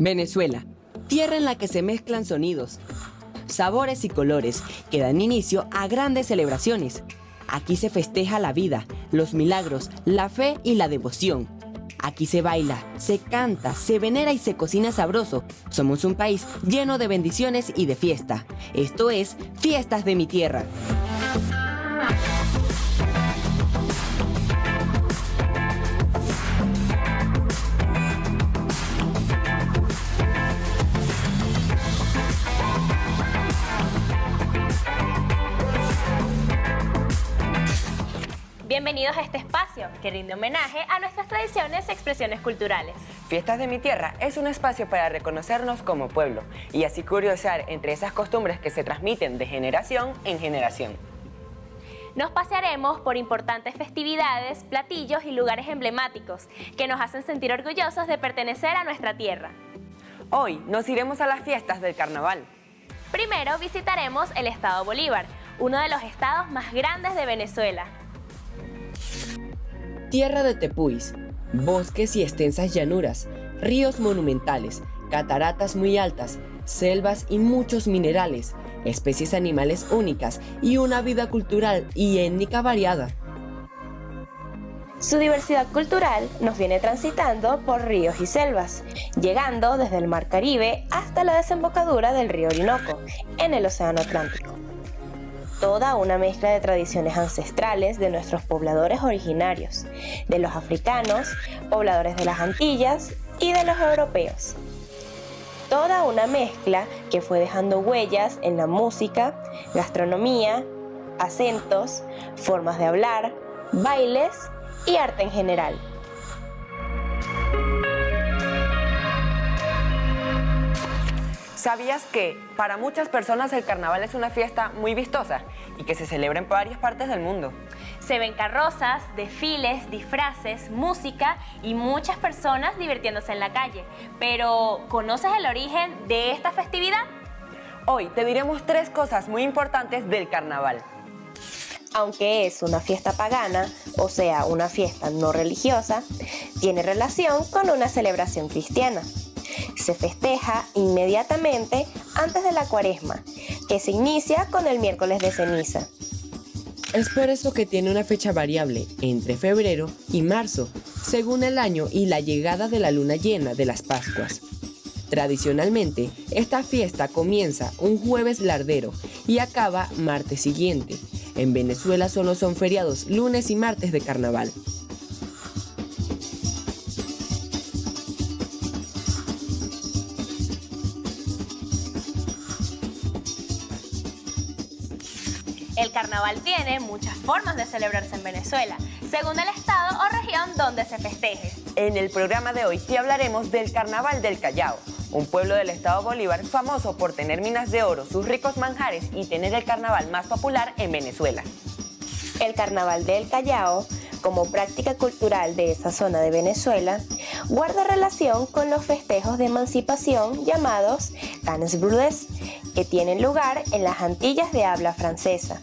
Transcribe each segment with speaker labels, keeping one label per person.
Speaker 1: Venezuela, tierra en la que se mezclan sonidos, sabores y colores que dan inicio a grandes celebraciones. Aquí se festeja la vida, los milagros, la fe y la devoción. Aquí se baila, se canta, se venera y se cocina sabroso. Somos un país lleno de bendiciones y de fiesta. Esto es Fiestas de mi Tierra.
Speaker 2: Bienvenidos a este espacio que rinde homenaje a nuestras tradiciones y expresiones culturales.
Speaker 3: Fiestas de mi Tierra es un espacio para reconocernos como pueblo y así curiosear entre esas costumbres que se transmiten de generación en generación.
Speaker 2: Nos pasearemos por importantes festividades, platillos y lugares emblemáticos que nos hacen sentir orgullosos de pertenecer a nuestra tierra.
Speaker 3: Hoy nos iremos a las fiestas del carnaval.
Speaker 2: Primero visitaremos el estado Bolívar, uno de los estados más grandes de Venezuela.
Speaker 1: Tierra de tepuis, bosques y extensas llanuras, ríos monumentales, cataratas muy altas, selvas y muchos minerales, especies animales únicas y una vida cultural y étnica variada.
Speaker 4: Su diversidad cultural nos viene transitando por ríos y selvas, llegando desde el Mar Caribe hasta la desembocadura del río Orinoco, en el Océano Atlántico. Toda una mezcla de tradiciones ancestrales de nuestros pobladores originarios, de los africanos, pobladores de las Antillas y de los europeos. Toda una mezcla que fue dejando huellas en la música, gastronomía, acentos, formas de hablar, bailes y arte en general.
Speaker 3: ¿Sabías que para muchas personas el carnaval es una fiesta muy vistosa y que se celebra en varias partes del mundo?
Speaker 2: Se ven carrozas, desfiles, disfraces, música y muchas personas divirtiéndose en la calle. Pero, ¿conoces el origen de esta festividad?
Speaker 3: Hoy te diremos 3 cosas muy importantes del carnaval.
Speaker 4: Aunque es una fiesta pagana, o sea, una fiesta no religiosa, tiene relación con una celebración cristiana. Se festeja inmediatamente antes de la Cuaresma, que se inicia con el miércoles de ceniza.
Speaker 1: Es por eso que tiene una fecha variable entre febrero y marzo, según el año y la llegada de la luna llena de las Pascuas. Tradicionalmente, esta fiesta comienza un jueves lardero y acaba martes siguiente. En Venezuela solo son feriados lunes y martes de carnaval.
Speaker 2: El carnaval tiene muchas formas de celebrarse en Venezuela, según el estado o región donde se festeje.
Speaker 3: En el programa de hoy te hablaremos del Carnaval del Callao, un pueblo del estado Bolívar famoso por tener minas de oro, sus ricos manjares y tener el carnaval más popular en Venezuela.
Speaker 4: El Carnaval del Callao, como práctica cultural de esa zona de Venezuela, guarda relación con los festejos de emancipación llamados Canes Brûlés, que tienen lugar en las Antillas de habla francesa.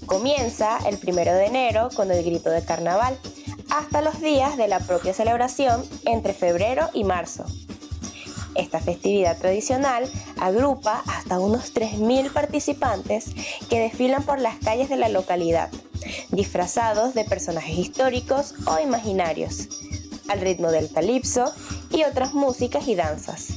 Speaker 4: Comienza el 1 de enero con el grito de carnaval, hasta los días de la propia celebración entre febrero y marzo. Esta festividad tradicional agrupa hasta unos 3.000 participantes que desfilan por las calles de la localidad, disfrazados de personajes históricos o imaginarios, al ritmo del calipso y otras músicas y danzas.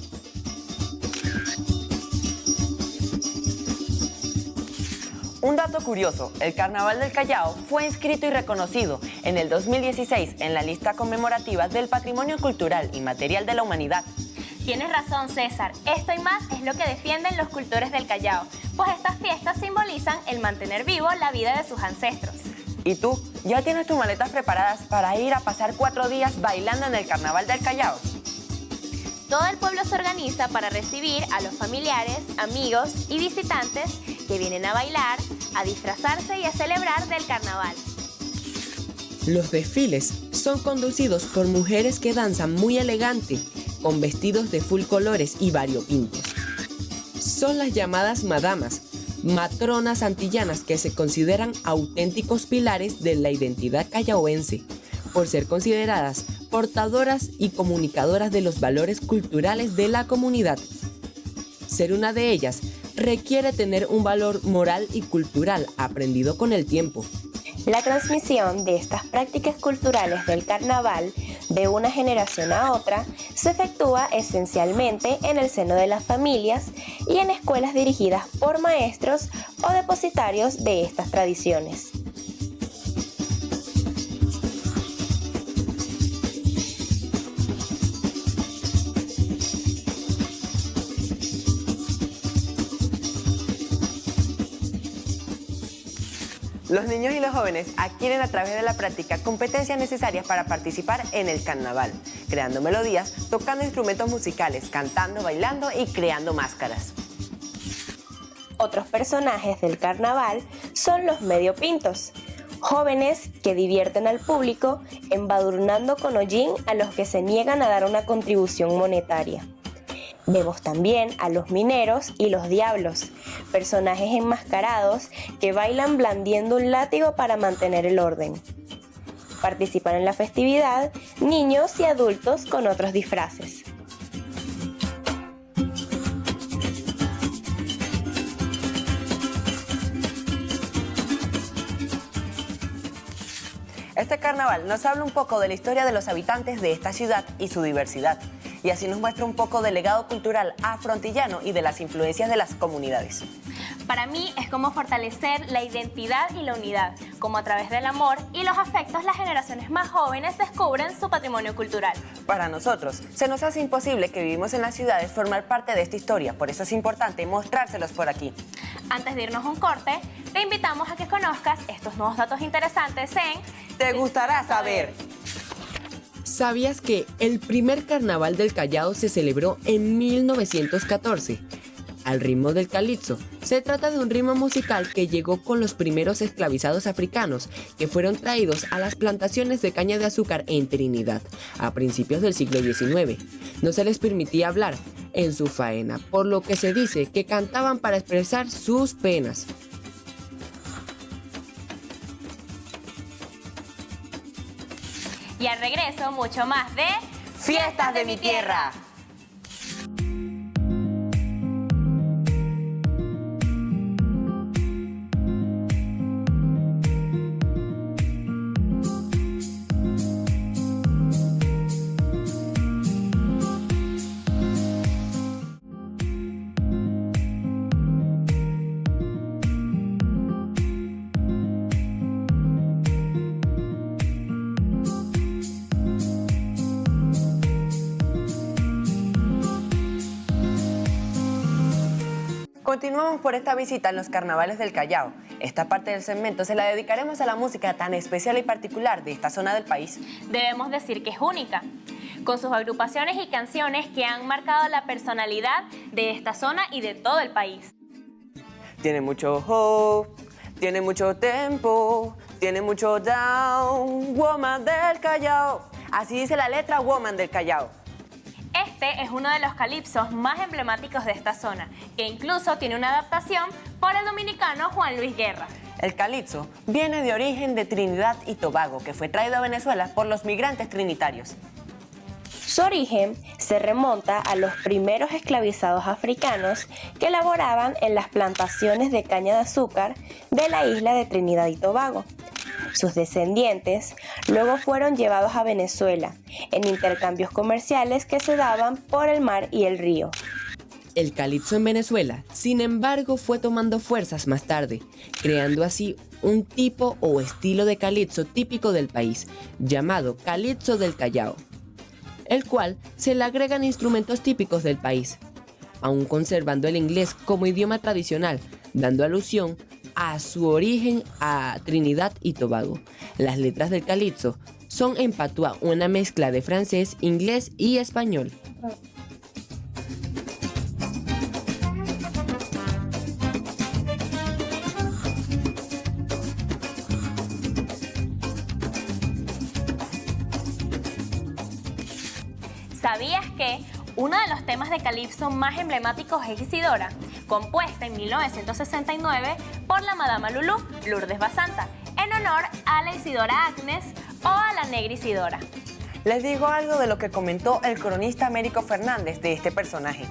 Speaker 3: Un dato curioso, el Carnaval del Callao fue inscrito y reconocido en el 2016 en la lista conmemorativa del Patrimonio Cultural y Material de la Humanidad.
Speaker 2: Tienes razón, César. Esto y más es lo que defienden los cultores del Callao, pues estas fiestas simbolizan el mantener vivo la vida de sus ancestros.
Speaker 3: ¿Y tú? ¿Ya tienes tus maletas preparadas para ir a pasar 4 días bailando en el Carnaval del Callao?
Speaker 2: Todo el pueblo se organiza para recibir a los familiares, amigos y visitantes que vienen a bailar, a disfrazarse y a celebrar del carnaval.
Speaker 1: Los desfiles son conducidos por mujeres que danzan muy elegante, con vestidos de full colores y variopintos. Son las llamadas madamas, matronas antillanas que se consideran auténticos pilares de la identidad callaoense, por ser consideradas portadoras y comunicadoras de los valores culturales de la comunidad. Ser una de ellas requiere tener un valor moral y cultural aprendido con el tiempo.
Speaker 4: La transmisión de estas prácticas culturales del carnaval de una generación a otra se efectúa esencialmente en el seno de las familias y en escuelas dirigidas por maestros o depositarios de estas tradiciones.
Speaker 3: Los niños y los jóvenes adquieren a través de la práctica competencias necesarias para participar en el carnaval, creando melodías, tocando instrumentos musicales, cantando, bailando y creando máscaras.
Speaker 4: Otros personajes del carnaval son los mediopintos, jóvenes que divierten al público embadurnando con hollín a los que se niegan a dar una contribución monetaria. Vemos también a los mineros y los diablos, personajes enmascarados que bailan blandiendo un látigo para mantener el orden. Participan en la festividad niños y adultos con otros disfraces.
Speaker 3: Este carnaval nos habla un poco de la historia de los habitantes de esta ciudad y su diversidad, y así nos muestra un poco del legado cultural afroantillano y de las influencias de las comunidades.
Speaker 2: Para mí es como fortalecer la identidad y la unidad, como a través del amor y los afectos las generaciones más jóvenes descubren su patrimonio cultural.
Speaker 3: Para nosotros, se nos hace imposible que vivimos en las ciudades formar parte de esta historia, por eso es importante mostrárselos por aquí.
Speaker 2: Antes de irnos a un corte, te invitamos a que conozcas estos nuevos datos interesantes en
Speaker 3: ¿Te gustará saber?
Speaker 1: ¿Sabías que el primer carnaval del Callao se celebró en 1914? Al ritmo del calipso. Se trata de un ritmo musical que llegó con los primeros esclavizados africanos que fueron traídos a las plantaciones de caña de azúcar en Trinidad a principios del siglo XIX. No se les permitía hablar en su faena, por lo que se dice que cantaban para expresar sus penas.
Speaker 2: Y al regreso, mucho más de
Speaker 3: ¡Fiestas de mi tierra! Continuamos por esta visita en los carnavales del Callao. Esta parte del segmento se la dedicaremos a la música tan especial y particular de esta zona del país.
Speaker 2: Debemos decir que es única, con sus agrupaciones y canciones que han marcado la personalidad de esta zona y de todo el país.
Speaker 3: Tiene mucho ho, tiene mucho tempo, tiene mucho down, Woman del Callao. Así dice la letra Woman del Callao.
Speaker 2: Este es uno de los calipsos más emblemáticos de esta zona, que incluso tiene una adaptación por el dominicano Juan Luis Guerra.
Speaker 3: El calipso viene de origen de Trinidad y Tobago, que fue traído a Venezuela por los migrantes trinitarios.
Speaker 4: Su origen se remonta a los primeros esclavizados africanos que laboraban en las plantaciones de caña de azúcar de la isla de Trinidad y Tobago. Sus descendientes luego fueron llevados a Venezuela en intercambios comerciales que se daban por el mar y el río.
Speaker 1: El calipso en Venezuela, sin embargo, fue tomando fuerzas más tarde, creando así un tipo o estilo de calipso típico del país, llamado calipso del Callao, el cual se le agregan instrumentos típicos del país, aún conservando el inglés como idioma tradicional, dando alusión a su origen a Trinidad y Tobago. Las letras del calipso son en patuá, una mezcla de francés, inglés y español.
Speaker 2: ¿Sabías que uno de los temas de calipso más emblemáticos es Isidora, compuesta en 1969 por la Madama Lulú, Lourdes Basanta, en honor a la Isidora Agnes o a la Negra Isidora?
Speaker 3: Les digo algo de lo que comentó el cronista Américo Fernández de este personaje.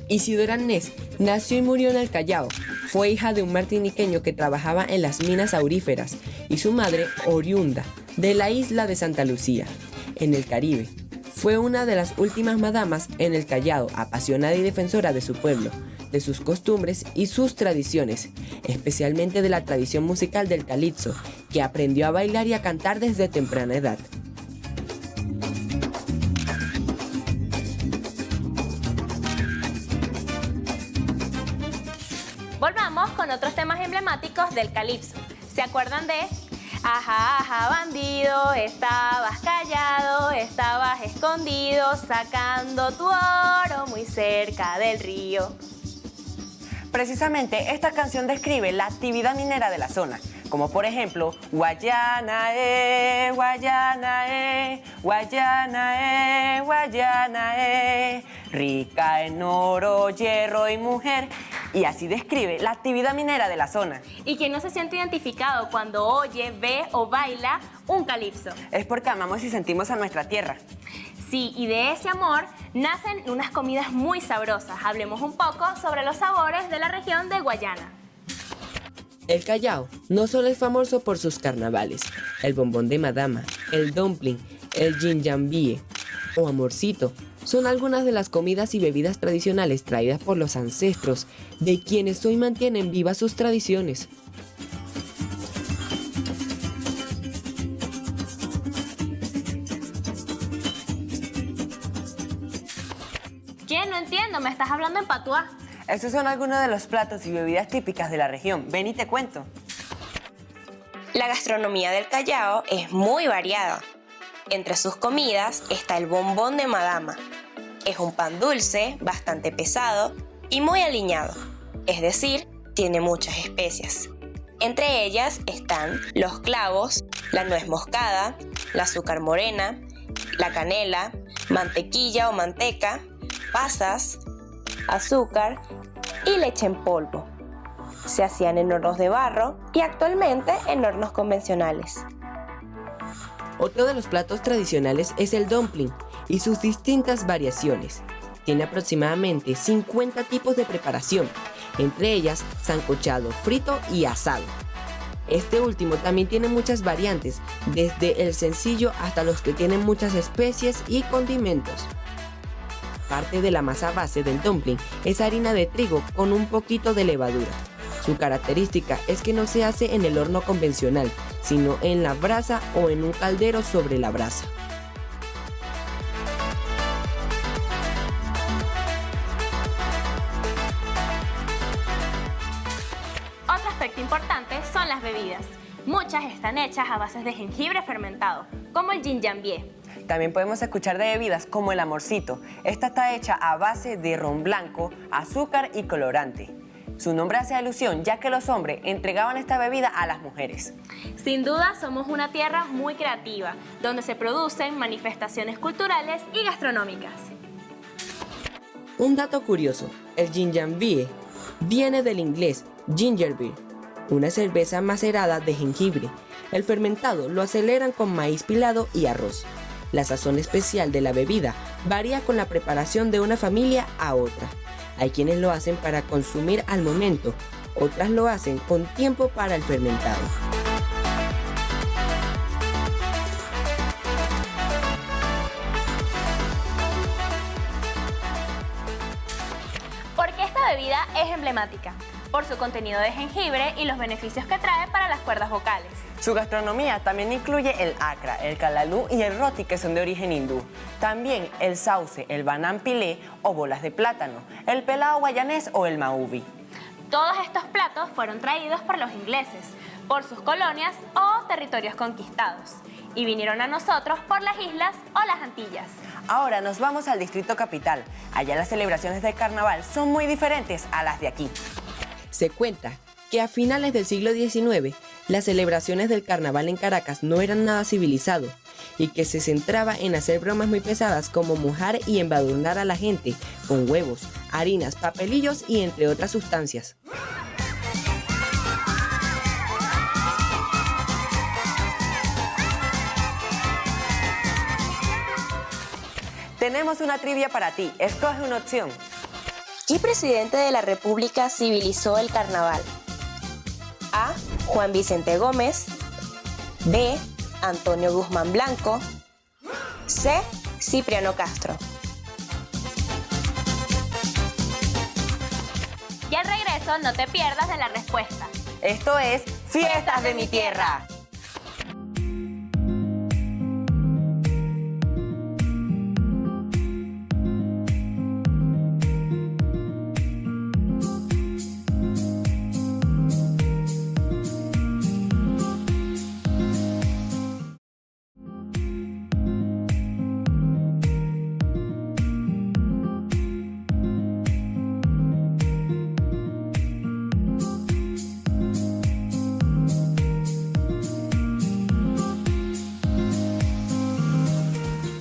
Speaker 1: Isidora Arnés nació y murió en el Callao. Fue hija de un martiniqueño que trabajaba en las minas auríferas y su madre oriunda de la isla de Santa Lucía, en el Caribe. Fue una de las últimas madamas en el Callao, apasionada y defensora de su pueblo, de sus costumbres y sus tradiciones, especialmente de la tradición musical del calipso, que aprendió a bailar y a cantar desde temprana edad.
Speaker 2: Volvamos con otros temas emblemáticos del calipso. ¿Se acuerdan de ajá, ajá, bandido, estabas callado, estabas escondido, sacando tu oro muy cerca del río?
Speaker 3: Precisamente esta canción describe la actividad minera de la zona, como por ejemplo, Guayana, Guayana, Guayana, Guayana, rica en oro, hierro y mujer. Y así describe la actividad minera de la zona.
Speaker 2: ¿Y quién no se siente identificado cuando oye, ve o baila un calipso?
Speaker 3: Es porque amamos y sentimos a nuestra tierra.
Speaker 2: Sí, y de ese amor nacen unas comidas muy sabrosas. Hablemos un poco sobre los sabores de la región de Guayana.
Speaker 1: El Callao no solo es famoso por sus carnavales, el bombón de madama, el dumpling, el ginjambie o amorcito, son algunas de las comidas y bebidas tradicionales traídas por los ancestros de quienes hoy mantienen vivas sus tradiciones.
Speaker 2: ¿Quién? No entiendo, me estás hablando en patuá.
Speaker 3: Estos son algunos de los platos y bebidas típicas de la región. Ven y te cuento.
Speaker 4: La gastronomía del Callao es muy variada. Entre sus comidas está el bombón de madama. Es un pan dulce, bastante pesado y muy aliñado, es decir, tiene muchas especias. Entre ellas están los clavos, la nuez moscada, la azúcar morena, la canela, mantequilla o manteca, pasas, azúcar y leche en polvo. Se hacían en hornos de barro y actualmente en hornos convencionales.
Speaker 1: Otro de los platos tradicionales es el dumpling y sus distintas variaciones. Tiene aproximadamente 50 tipos de preparación, entre ellas sancochado, frito y asado. Este último también tiene muchas variantes, desde el sencillo hasta los que tienen muchas especies y condimentos. Parte de la masa base del dumpling es harina de trigo con un poquito de levadura. Su característica es que no se hace en el horno convencional, sino en la brasa o en un caldero sobre la brasa.
Speaker 2: Otro aspecto importante son las bebidas. Muchas están hechas a bases de jengibre fermentado, como el ginjambie.
Speaker 3: También podemos escuchar de bebidas como el amorcito. Esta está hecha a base de ron blanco, azúcar y colorante. Su nombre hace alusión ya que los hombres entregaban esta bebida a las mujeres.
Speaker 2: Sin duda somos una tierra muy creativa, donde se producen manifestaciones culturales y gastronómicas.
Speaker 1: Un dato curioso, el ginjambie viene del inglés ginger beer, una cerveza macerada de jengibre. El fermentado lo aceleran con maíz pilado y arroz. La sazón especial de la bebida varía con la preparación de una familia a otra. Hay quienes lo hacen para consumir al momento, otras lo hacen con tiempo para el fermentado.
Speaker 2: ¿Por qué esta bebida es emblemática? Por su contenido de jengibre y los beneficios que trae para las cuerdas vocales.
Speaker 3: Su gastronomía también incluye el akra, el calalú y el roti, que son de origen hindú. También el sauce, el banán pilé o bolas de plátano, el pelao guayanés o el maubi.
Speaker 2: Todos estos platos fueron traídos por los ingleses, por sus colonias o territorios conquistados, y vinieron a nosotros por las islas o las Antillas.
Speaker 3: Ahora nos vamos al Distrito Capital. Allá las celebraciones del carnaval son muy diferentes a las de aquí.
Speaker 1: Se cuenta que a finales del siglo XIX, las celebraciones del carnaval en Caracas no eran nada civilizado y que se centraba en hacer bromas muy pesadas como mojar y embadurnar a la gente con huevos, harinas, papelillos y entre otras sustancias.
Speaker 3: Tenemos una trivia para ti. Escoge una opción.
Speaker 4: ¿Qué presidente de la República civilizó el carnaval? A. Juan Vicente Gómez. B. Antonio Guzmán Blanco. C. Cipriano Castro.
Speaker 2: Y al regreso no te pierdas de la respuesta.
Speaker 3: Esto es Fiestas de mi Tierra.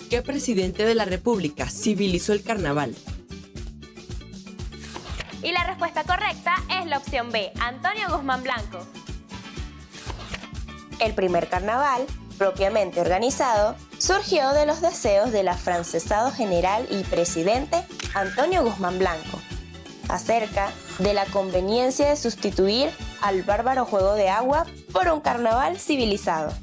Speaker 1: ¿Qué presidente de la República civilizó el carnaval?
Speaker 2: Y la respuesta correcta es la opción B, Antonio Guzmán Blanco.
Speaker 4: El primer carnaval, propiamente organizado, surgió de los deseos del afrancesado general y presidente Antonio Guzmán Blanco, acerca de la conveniencia de sustituir al bárbaro juego de agua por un carnaval civilizado.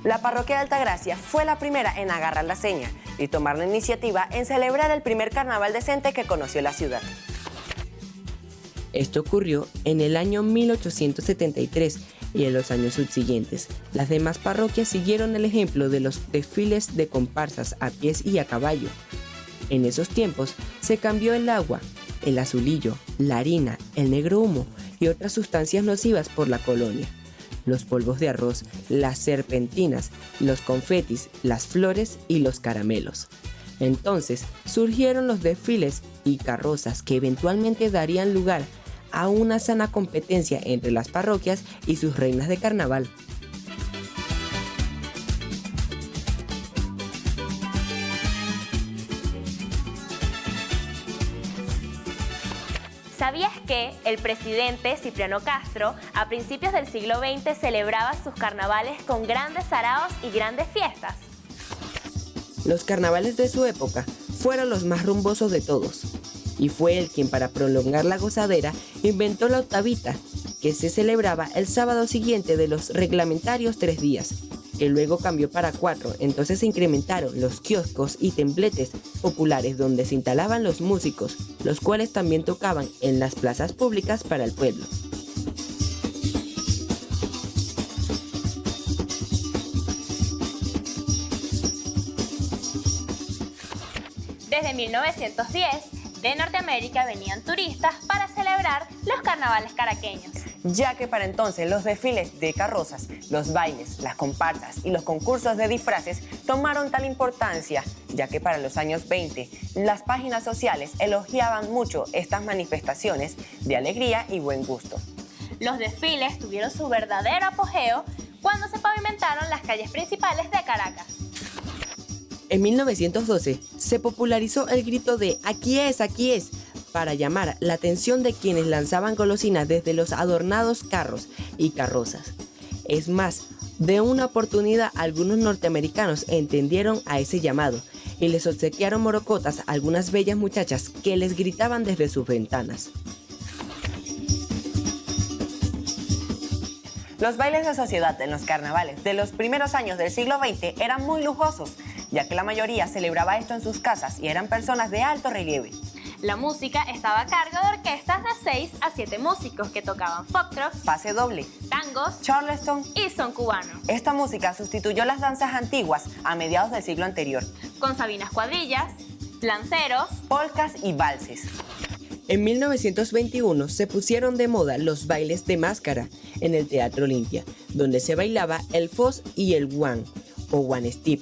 Speaker 3: La parroquia de Altagracia fue la primera en agarrar la seña y tomar la iniciativa en celebrar el primer carnaval decente que conoció la ciudad.
Speaker 1: Esto ocurrió en el año 1873 y en los años subsiguientes. Las demás parroquias siguieron el ejemplo de los desfiles de comparsas a pies y a caballo. En esos tiempos se cambió el agua, el azulillo, la harina, el negro humo y otras sustancias nocivas por la colonia. Los polvos de arroz, las serpentinas, los confetis, las flores y los caramelos. Entonces surgieron los desfiles y carrozas que eventualmente darían lugar a una sana competencia entre las parroquias y sus reinas de carnaval.
Speaker 2: ¿Sabías que el presidente Cipriano Castro a principios del siglo XX celebraba sus carnavales con grandes saraos y grandes fiestas?
Speaker 1: Los carnavales de su época fueron los más rumbosos de todos, y fue él quien, para prolongar la gozadera, inventó la octavita, que se celebraba el sábado siguiente de los reglamentarios 3 días, que luego cambió para 4. Entonces se incrementaron los kioscos y templetes populares donde se instalaban los músicos, los cuales también tocaban en las plazas públicas para el pueblo.
Speaker 2: Desde 1910, de Norteamérica venían turistas para celebrar los carnavales caraqueños.
Speaker 3: Ya que para entonces los desfiles de carrozas, los bailes, las comparsas y los concursos de disfraces tomaron tal importancia, ya que para los años 20 las páginas sociales elogiaban mucho estas manifestaciones de alegría y buen gusto.
Speaker 2: Los desfiles tuvieron su verdadero apogeo cuando se pavimentaron las calles principales de Caracas.
Speaker 1: En 1912 se popularizó el grito de aquí es!, para llamar la atención de quienes lanzaban golosinas desde los adornados carros y carrozas. Es más, de una oportunidad algunos norteamericanos entendieron a ese llamado y les obsequiaron morocotas a algunas bellas muchachas que les gritaban desde sus ventanas.
Speaker 3: Los bailes de sociedad en los carnavales de los primeros años del siglo XX eran muy lujosos, ya que la mayoría celebraba esto en sus casas y eran personas de alto relieve.
Speaker 2: La música estaba a cargo de orquestas de 6 a 7 músicos que tocaban foxtrots,
Speaker 3: Pase doble,
Speaker 2: tangos
Speaker 3: charleston.
Speaker 2: y son cubano,
Speaker 3: Esta música sustituyó las danzas antiguas a mediados del siglo anterior,
Speaker 2: con sabinas cuadrillas, lanceros.
Speaker 3: polcas y valses.
Speaker 1: En 1921 se pusieron de moda los bailes de máscara en el Teatro Olimpia, donde se bailaba el fos y el one o one step.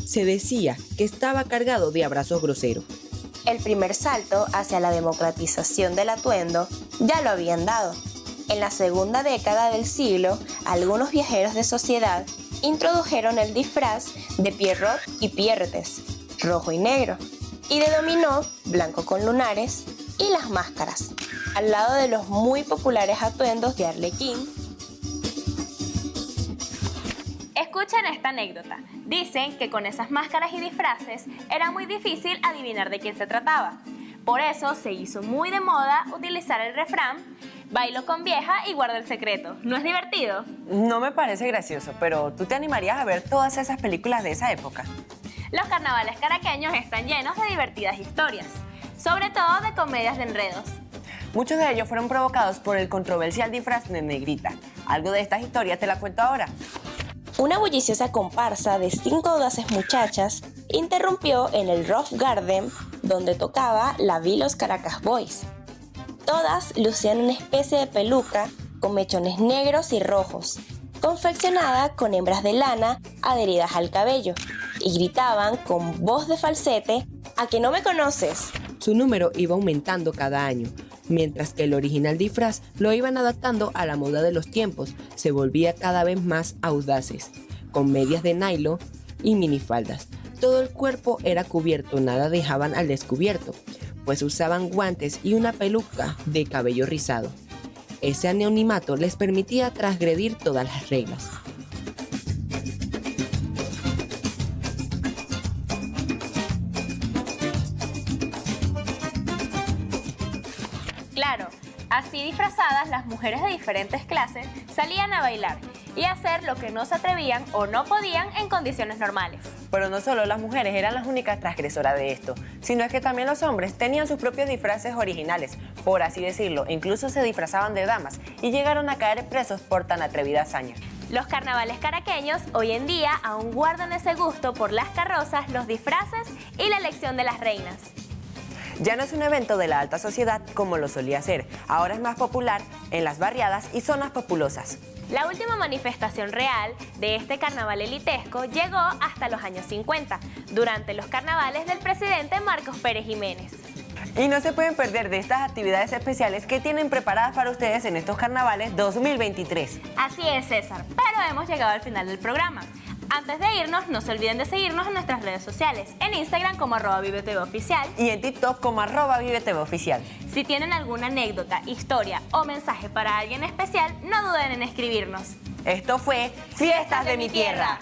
Speaker 1: Se decía que estaba cargado de abrazos groseros.
Speaker 4: El primer salto hacia la democratización del atuendo ya lo habían dado. En la segunda década del siglo, algunos viajeros de sociedad introdujeron el disfraz de Pierrot y Pierretes, rojo y negro, y de dominó, blanco con lunares, y las máscaras. al lado de los muy populares atuendos de Arlequín.
Speaker 2: Escuchen esta anécdota. Dicen que con esas máscaras y disfraces era muy difícil adivinar de quién se trataba. Por eso se hizo muy de moda utilizar el refrán: bailo con vieja y guardo el secreto. ¿No es divertido?
Speaker 3: No me parece gracioso, pero ¿tú te animarías a ver todas esas películas de esa época?
Speaker 2: Los carnavales caraqueños están llenos de divertidas historias, sobre todo de comedias de enredos.
Speaker 3: Muchos de ellos fueron provocados por el controversial disfraz de Negrita. Algo de estas historias te la cuento ahora.
Speaker 4: Una bulliciosa comparsa de 5 audaces muchachas interrumpió en el Roof Garden, donde tocaba la Vilos Caracas Boys. Todas lucían una especie de peluca con mechones negros y rojos, confeccionada con hebras de lana adheridas al cabello, y gritaban con voz de falsete: ¿a que no me conoces?
Speaker 1: Su número iba aumentando cada año, mientras que el original disfraz lo iban adaptando a la moda de los tiempos. Se volvía cada vez más audaces, con medias de nylon y minifaldas. Todo el cuerpo era cubierto, nada dejaban al descubierto, pues usaban guantes y una peluca de cabello rizado. Ese anonimato les permitía transgredir todas las reglas.
Speaker 2: Claro, así disfrazadas, las mujeres de diferentes clases salían a bailar y a hacer lo que no se atrevían o no podían en condiciones normales.
Speaker 3: Pero no solo las mujeres eran las únicas transgresoras de esto, sino es que también los hombres tenían sus propios disfraces originales, por así decirlo, incluso se disfrazaban de damas y llegaron a caer presos por tan atrevida hazaña.
Speaker 2: Los carnavales caraqueños hoy en día aún guardan ese gusto por las carrozas, los disfraces y la elección de las reinas.
Speaker 3: Ya no es un evento de la alta sociedad como lo solía ser, ahora es más popular en las barriadas y zonas populosas.
Speaker 2: La última manifestación real de este carnaval elitesco llegó hasta los años 50, durante los carnavales del presidente Marcos Pérez Jiménez.
Speaker 3: Y no se pueden perder de estas actividades especiales que tienen preparadas para ustedes en estos carnavales 2023.
Speaker 2: Así es, César, pero hemos llegado al final del programa. Antes de irnos, no se olviden de seguirnos en nuestras redes sociales, en Instagram como @ViveTVOficial
Speaker 3: y en TikTok como @ViveTVOficial.
Speaker 2: Si tienen alguna anécdota, historia o mensaje para alguien especial, no duden en escribirnos.
Speaker 3: Esto fue Fiestas de mi Tierra.